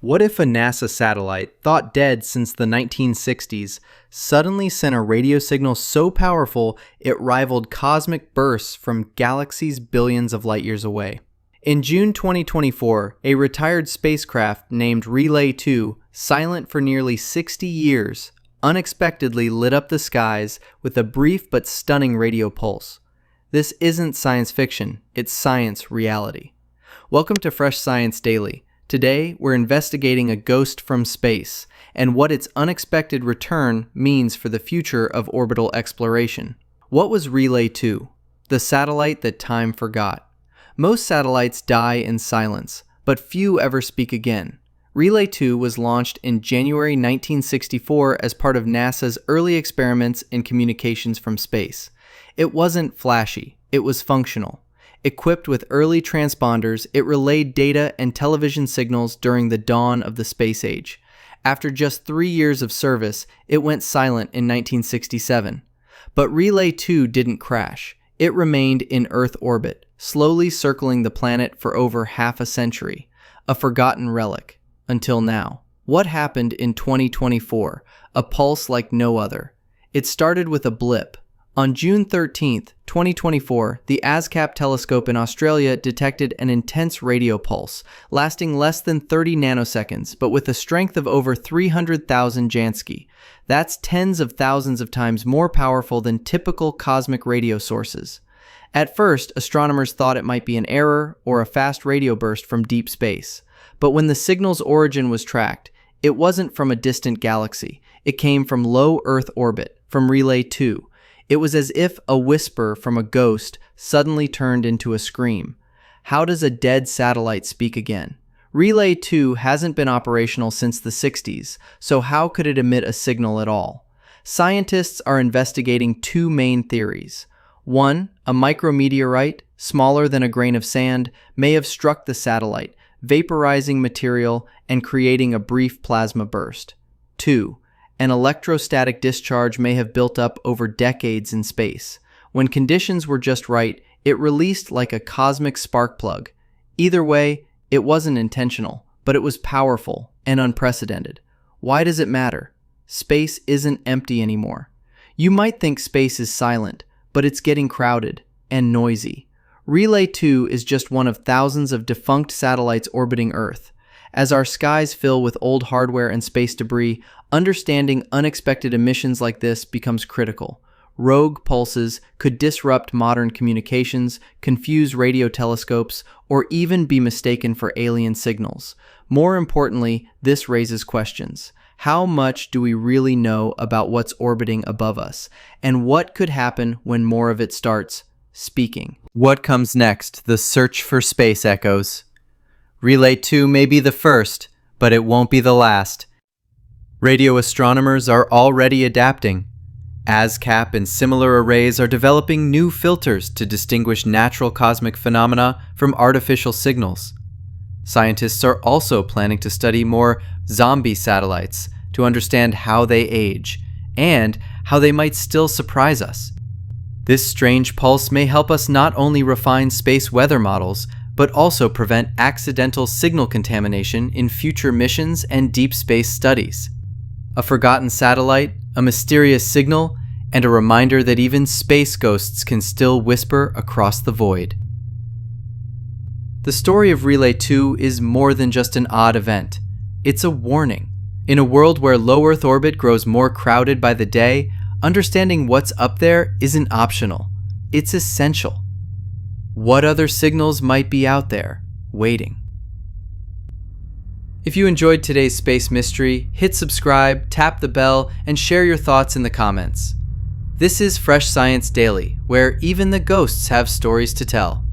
What if a NASA satellite, thought dead since the 1960s, suddenly sent a radio signal so powerful it rivaled cosmic bursts from galaxies billions of light years away? In June 2024, a retired spacecraft named Relay 2, silent for nearly 60 years, unexpectedly lit up the skies with a brief but stunning radio pulse. This isn't science fiction, it's science reality. Welcome to Fresh Science Daily. Today, we're investigating a ghost from space and what its unexpected return means for the future of orbital exploration. What was Relay 2, the satellite that time forgot? Most satellites die in silence, but few ever speak again. Relay 2 was launched in January 1964 as part of NASA's early experiments in communications from space. It wasn't flashy, it was functional. Equipped with early transponders, it relayed data and television signals during the dawn of the space age. After just 3 years of service, it went silent in 1967. But Relay 2 didn't crash. It remained in Earth orbit, slowly circling the planet for over half a century, a forgotten relic, until now. What happened in 2024? A pulse like no other. It started with a blip. On June 13, 2024, the ASCAP telescope in Australia detected an intense radio pulse, lasting less than 30 nanoseconds, but with a strength of over 300,000 Jansky. That's tens of thousands of times more powerful than typical cosmic radio sources. At first, astronomers thought it might be an error or a fast radio burst from deep space. But when the signal's origin was tracked, it wasn't from a distant galaxy. It came from low Earth orbit, from Relay 2. It was as if a whisper from a ghost suddenly turned into a scream. How does a dead satellite speak again? Relay 2 hasn't been operational since the 60s, so how could it emit a signal at all? Scientists are investigating two main theories. One, a micrometeorite, smaller than a grain of sand, may have struck the satellite, vaporizing material and creating a brief plasma burst. Two, an electrostatic discharge may have built up over decades in space. When conditions were just right, it released like a cosmic spark plug. Either way, it wasn't intentional, but it was powerful and unprecedented. Why does it matter? Space isn't empty anymore. You might think space is silent, but it's getting crowded and noisy. Relay 2 is just one of thousands of defunct satellites orbiting Earth. As our skies fill with old hardware and space debris, understanding unexpected emissions like this becomes critical. Rogue pulses could disrupt modern communications, confuse radio telescopes, or even be mistaken for alien signals. More importantly, this raises questions. How much do we really know about what's orbiting above us? And what could happen when more of it starts speaking? What comes next? The search for space echoes. Relay 2 may be the first, but it won't be the last. Radio astronomers are already adapting. ASCAP and similar arrays are developing new filters to distinguish natural cosmic phenomena from artificial signals. Scientists are also planning to study more zombie satellites to understand how they age and how they might still surprise us. This strange pulse may help us not only refine space weather models, but also prevent accidental signal contamination in future missions and deep space studies. A forgotten satellite, a mysterious signal, and a reminder that even space ghosts can still whisper across the void. The story of Relay 2 is more than just an odd event. It's a warning. In a world where low Earth orbit grows more crowded by the day, understanding what's up there isn't optional. It's essential. What other signals might be out there, waiting? If you enjoyed today's space mystery, hit subscribe, tap the bell, and share your thoughts in the comments. This is Fresh Science Daily, where even the ghosts have stories to tell.